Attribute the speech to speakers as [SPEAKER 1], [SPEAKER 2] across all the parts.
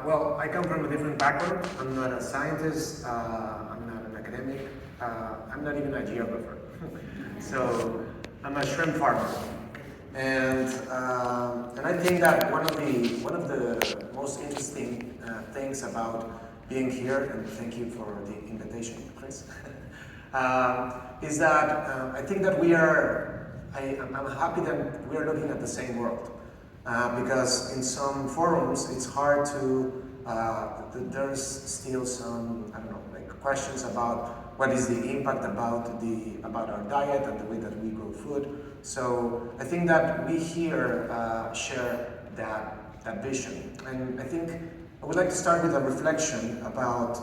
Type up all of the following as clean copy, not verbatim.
[SPEAKER 1] Well, I come from a different background. I'm not a scientist, I'm not an academic, I'm not even a geographer. So I'm a shrimp farmer. And I think that one of the most interesting things about being here, and thank you for the invitation, Chris, is that I think that I'm happy that we are looking at the same world. Because in some forums it's hard to, there's still some, I don't know, like questions about what is the impact about our diet and the way that we grow food. So I think that we here share that vision. And I think I would like to start with a reflection about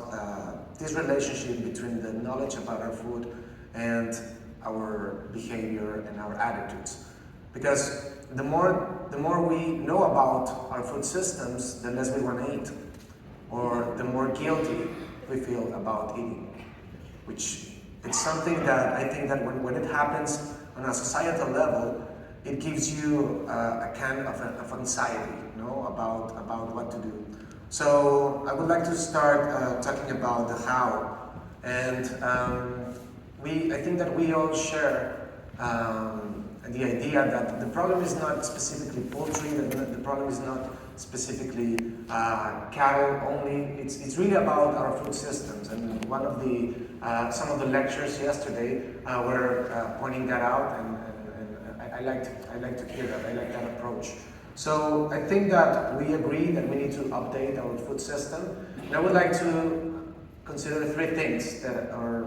[SPEAKER 1] this relationship between the knowledge about our food and our behavior and our attitudes. Because the more we know about our food systems, the less we want to eat, or the more guilty we feel about eating. Which it's something that I think that when it happens on a societal level, it gives you a kind of anxiety, you know, about what to do. So I would like to start talking about the how, and I think that we all share the idea that the problem is not specifically poultry, the problem is not specifically cattle only. It's really about our food systems. And one of the some of the lectures yesterday were pointing that out, and I like to hear that. I like that approach. So I think that we agree that we need to update our food system, and I would like to consider three things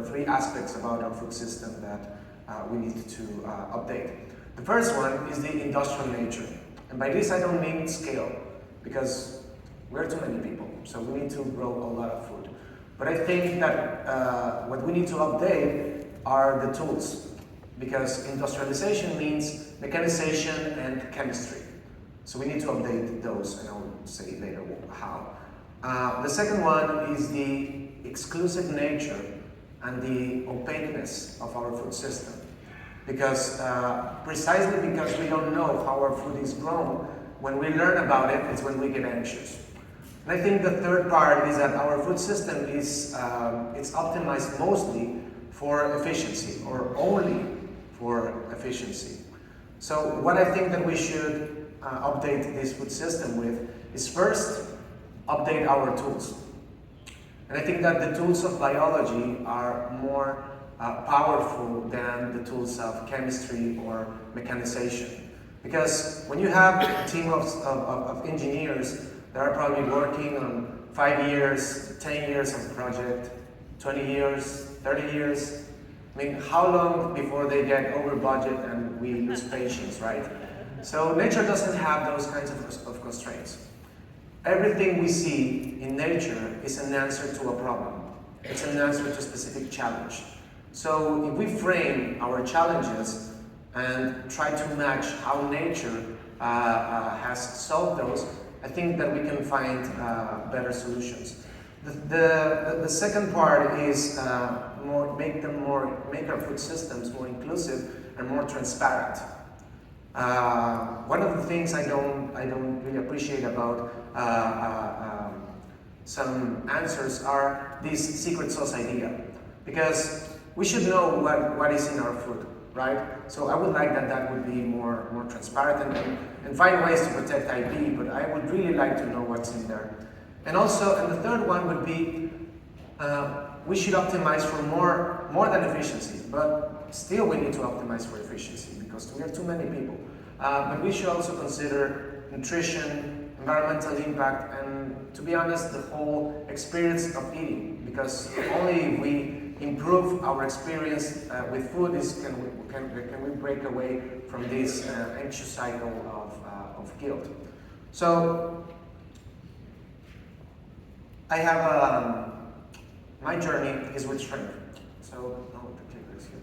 [SPEAKER 1] three aspects about our food system that we need to update. The first one is the industrial nature. And by this I don't mean scale, because we're too many people, so we need to grow a lot of food. But I think that what we need to update are the tools, because industrialization means mechanization and chemistry. So we need to update those, and I'll say later how. The second one is the exclusive nature and the opaqueness of our food system. Because precisely because we don't know how our food is grown, when we learn about it, it's when we get anxious. And I think the third part is that our food system is it's optimized mostly for efficiency, or only for efficiency. So what I think that we should update this food system with is first, update our tools. And I think that the tools of biology are more powerful than the tools of chemistry or mechanization. Because when you have a team of engineers that are probably working on 5 years, 10 years of a project, 20 years, 30 years, I mean, how long before they get over budget and we lose patience, right? So nature doesn't have those kinds of constraints. Everything we see in nature is an answer to a problem. It's an answer to a specific challenge. So if we frame our challenges and try to match how nature has solved those, I think that we can find better solutions. The second part is make our food systems more inclusive and more transparent. One of the things I don't really appreciate about some answers are this secret sauce idea, because we should know what is in our food, right? So I would like that would be more transparent and find ways to protect IP, but I would really like to know what's in there. And the third one would be we should optimize for more than efficiency, but still we need to optimize for efficiency because we are too many people. But we should also consider nutrition, environmental impact, and to be honest, the whole experience of eating, because only if we improve our experience with food can we break away from this anxious cycle of guilt. So I have my journey is with shrimp. So the clicker is here,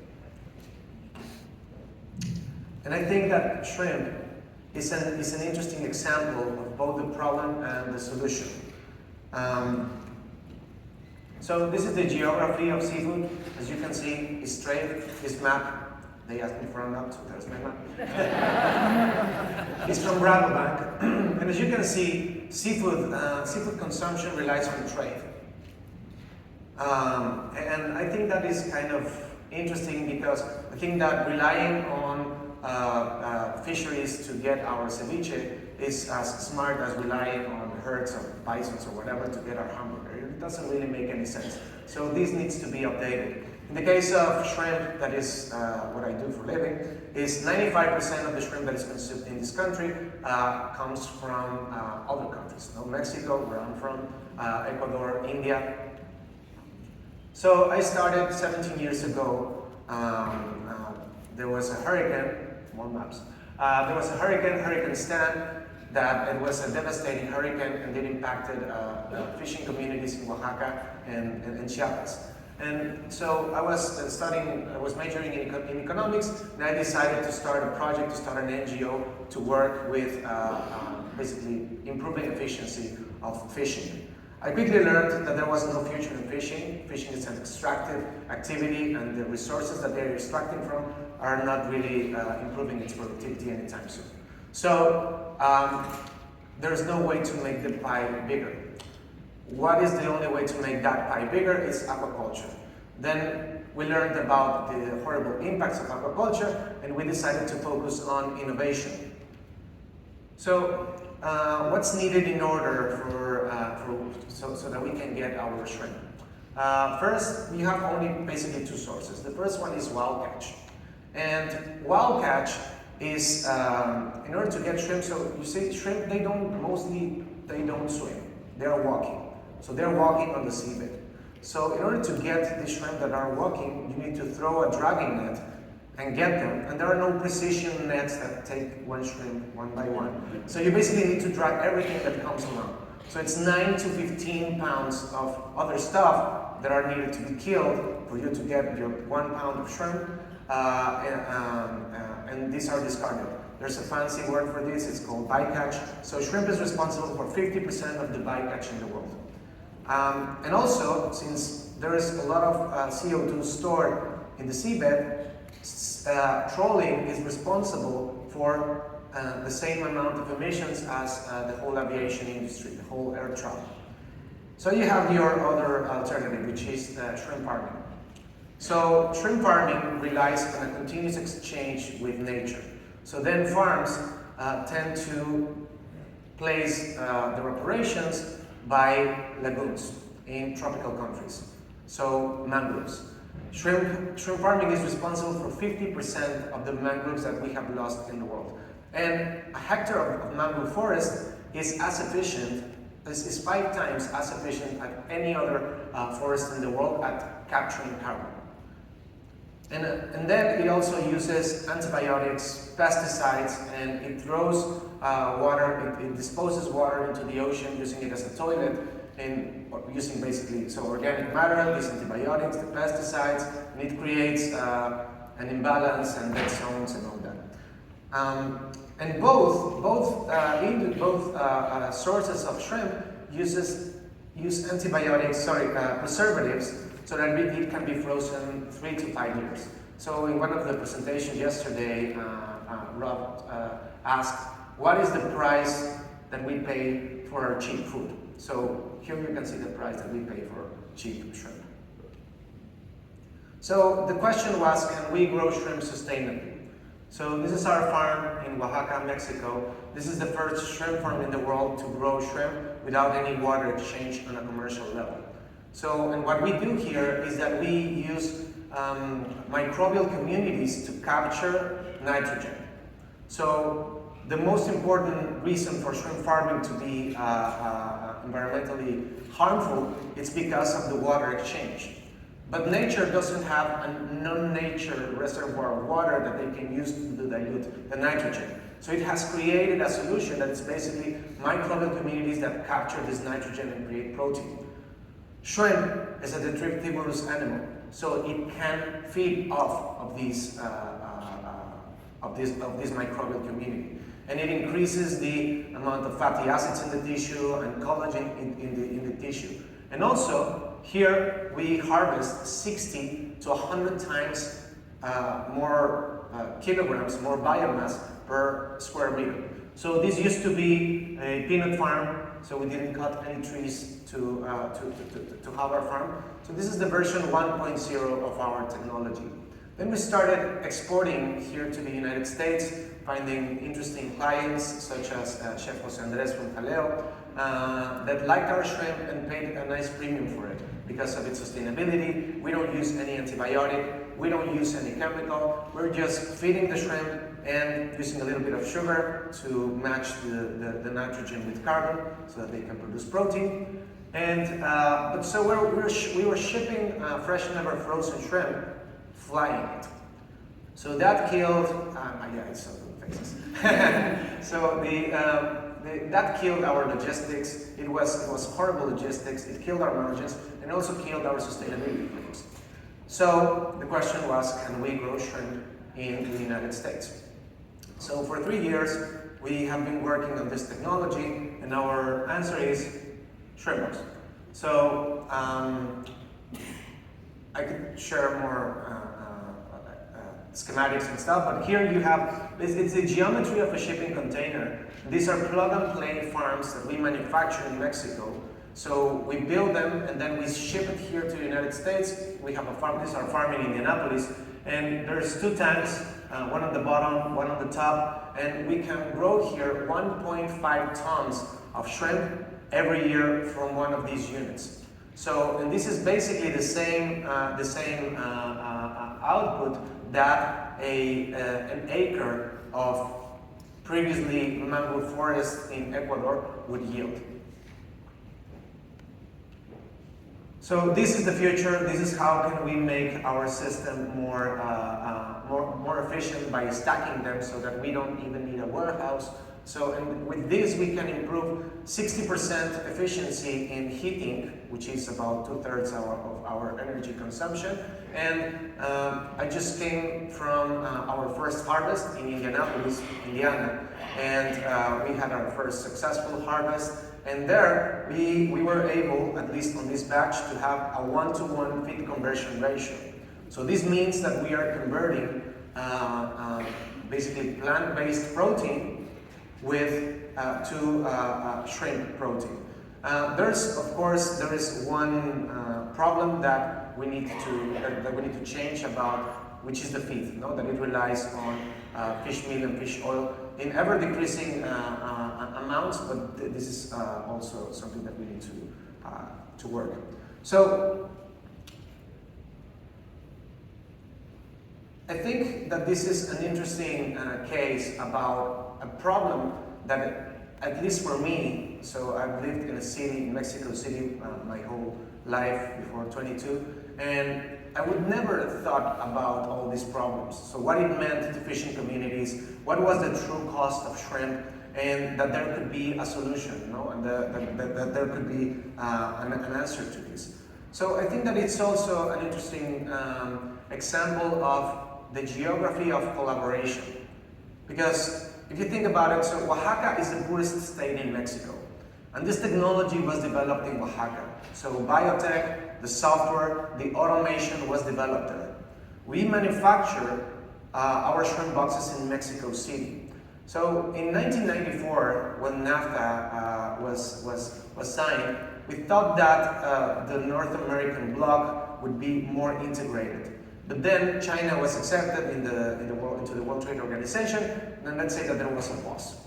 [SPEAKER 1] and I think that shrimp is an interesting example of both the problem and the solution. So this is the geography of seafood. As you can see, it's straight. This map, they asked me for a map, so there's my map. It's from Rabobank. And as you can see, seafood consumption relies on trade. And I think that is kind of interesting because I think that relying on fisheries to get our ceviche is as smart as relying on herds of bisons or whatever to get our hamburger. It doesn't really make any sense. So this needs to be updated. In the case of shrimp, that is what I do for a living, is 95% of the shrimp that is consumed in this country comes from other countries. No, Mexico, where I'm from, Ecuador, India. So I started 17 years ago. There was a hurricane, more maps. There was a Hurricane Stan, that it was a devastating hurricane and it impacted fishing communities in Oaxaca and Chiapas. And so I was majoring in economics, and I decided to start a project, to start an NGO to work with basically improving efficiency of fishing. I quickly learned that there was no future in fishing. Fishing is an extractive activity, and the resources that they're extracting from are not really improving its productivity anytime soon. So there's no way to make the pie bigger. What is the only way to make that pie bigger is aquaculture. Then we learned about the horrible impacts of aquaculture, and we decided to focus on innovation. So what's needed in order so that we can get our shrimp? First, you have only basically two sources. The first one is wild catch. And wild catch is, in order to get shrimp, so you see shrimp, they don't swim, they are walking. So they're walking on the seabed. So in order to get the shrimp that are walking, you need to throw a dragging net and get them. And there are no precision nets that take one shrimp one by one. So you basically need to drag everything that comes along. So it's 9 to 15 pounds of other stuff that are needed to be killed for you to get your 1 pound of shrimp. And these are discarded. There's a fancy word for this, it's called bycatch. So shrimp is responsible for 50% of the bycatch in the world. And also, since there is a lot of CO2 stored in the seabed, trawling is responsible for the same amount of emissions as the whole aviation industry, the whole air travel. So you have your other alternative, which is shrimp farming. So shrimp farming relies on a continuous exchange with nature. So then farms tend to place their operations by lagoons in tropical countries, so mangroves. Shrimp farming is responsible for 50% of the mangroves that we have lost in the world. And a hectare of mangrove forest is as efficient, is 5 times as efficient as any other forest in the world at capturing carbon. And then it also uses antibiotics, pesticides, and it throws water, it disposes water into the ocean using it as a toilet, and using basically organic matter, these antibiotics, the pesticides, and it creates an imbalance and dead zones and all that. And both sources of shrimp use antibiotics, preservatives, so that it can be frozen 3 to 5 years. So in one of the presentations yesterday, Rob asked, what is the price that we pay for our cheap food? So here you can see the price that we pay for cheap shrimp. So the question was, can we grow shrimp sustainably? So this is our farm in Oaxaca, Mexico. This is the first shrimp farm in the world to grow shrimp without any water exchange on a commercial level. So, and what we do here is that we use microbial communities to capture nitrogen. So the most important reason for shrimp farming to be environmentally harmful is because of the water exchange. But nature doesn't have a non-nature reservoir of water that they can use to dilute the nitrogen. So it has created a solution that is basically microbial communities that capture this nitrogen and create protein. Shrimp is a detritivorous animal, so it can feed off of this microbial community, and it increases the amount of fatty acids in the tissue and collagen in the tissue. And also here we harvest 60 to 100 times more kilograms, more biomass per square meter. So this used to be a peanut farm, so we didn't cut any trees to have our farm. So this is the version 1.0 of our technology. Then we started exporting here to the United States, finding interesting clients such as Chef Jose Andres from Jaleo that liked our shrimp and paid a nice premium for it because of its sustainability. We don't use any antibiotic, we don't use any chemical, we're just feeding the shrimp and using a little bit of sugar to match the nitrogen with carbon so that they can produce protein. And but so we were shipping fresh, never frozen shrimp, flying it. So that killed, yeah, it's so good faces. So that killed our logistics. It was horrible logistics. It killed our margins and also killed our sustainability claims. So the question was, can we grow shrimp in the United States? So for 3 years, we have been working on this technology, and our answer is shrimp box. So I could share more schematics and stuff, but here you have, it's the geometry of a shipping container. These are plug-and-play farms that we manufacture in Mexico. So we build them and then we ship it here to the United States. We have a farm, this is our farm in Indianapolis, and there's 2 tanks, one on the bottom, one on the top, and we can grow here 1.5 tons of shrimp every year from one of these units. So, and this is basically the same output that an acre of previously mangrove forest in Ecuador would yield. So this is the future. This is how can we make our system more efficient by stacking them so that we don't even need a warehouse. So and with this we can improve 60% efficiency in heating, which is about 2/3 of our energy consumption. And I just came from our first harvest in Indianapolis, Indiana, and we had our first successful harvest. And there we were able, at least on this batch, to have a 1-to-1 feed conversion ratio. So this means that we are converting basically plant-based protein to shrimp protein. There is one problem that we need to change about, which is the feed. That it relies on fish meal and fish oil in ever decreasing amounts, but this is also something that we need to work. So I think that this is an interesting case about a problem that, at least for me, so I've lived in a city, in Mexico City, my whole life before 22, and I would never have thought about all these problems. So what it meant to fishing communities, what was the true cost of shrimp, and that there could be a solution, and that there could be an answer to this. So I think that it's also an interesting example of the geography of collaboration. Because if you think about it, so Oaxaca is the poorest state in Mexico. And this technology was developed in Oaxaca. So biotech, the software, the automation was developed there. We manufacture our shrimp boxes in Mexico City. So in 1994, when NAFTA was signed, we thought that the North American bloc would be more integrated. But then China was accepted into the World Trade Organization, and let's say that there was a pause.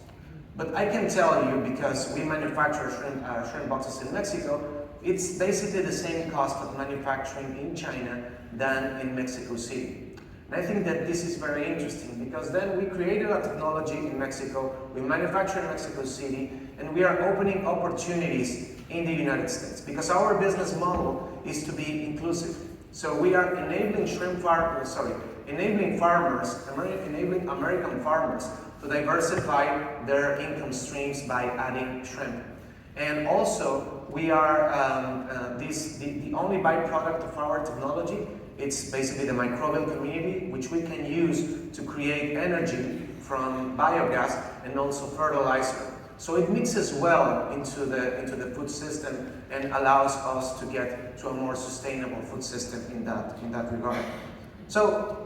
[SPEAKER 1] But I can tell you, because we manufacture shrimp boxes in Mexico, it's basically the same cost of manufacturing in China than in Mexico City. And I think that this is very interesting, because then we created a technology in Mexico, we manufacture in Mexico City, and we are opening opportunities in the United States, because our business model is to be inclusive. So we are enabling enabling American farmers to diversify their income streams by adding shrimp. And also, we are the only byproduct of our technology. It's basically the microbial community, which we can use to create energy from biogas and also fertilizer. So it mixes well into the food system and allows us to get to a more sustainable food system in that regard. So,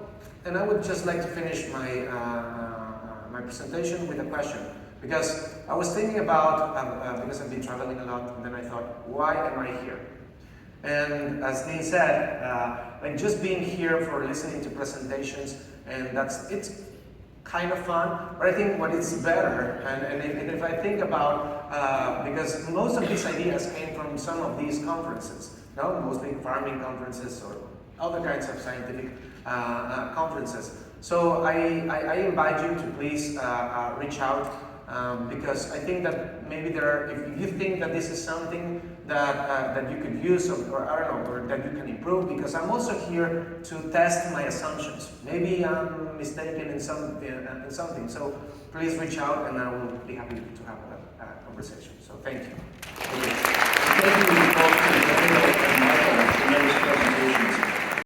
[SPEAKER 1] and I would just like to finish my my presentation with a question, Because I was thinking about, because I've been traveling a lot, and then I thought, why am I here? And as Dean said, like just being here for listening to presentations, and it's kind of fun, but I think what is better, and if I think about, because most of these ideas came from some of these conferences, no? Mostly farming conferences or other kinds of scientific conferences. So I invite you to please reach out, because I think that maybe if you think that this is something that you could use, or I don't know, or that you can improve, because I'm also here to test my assumptions. Maybe I'm mistaken in something. So please reach out, and I will be happy to have a conversation. So thank you.
[SPEAKER 2] Thank you both.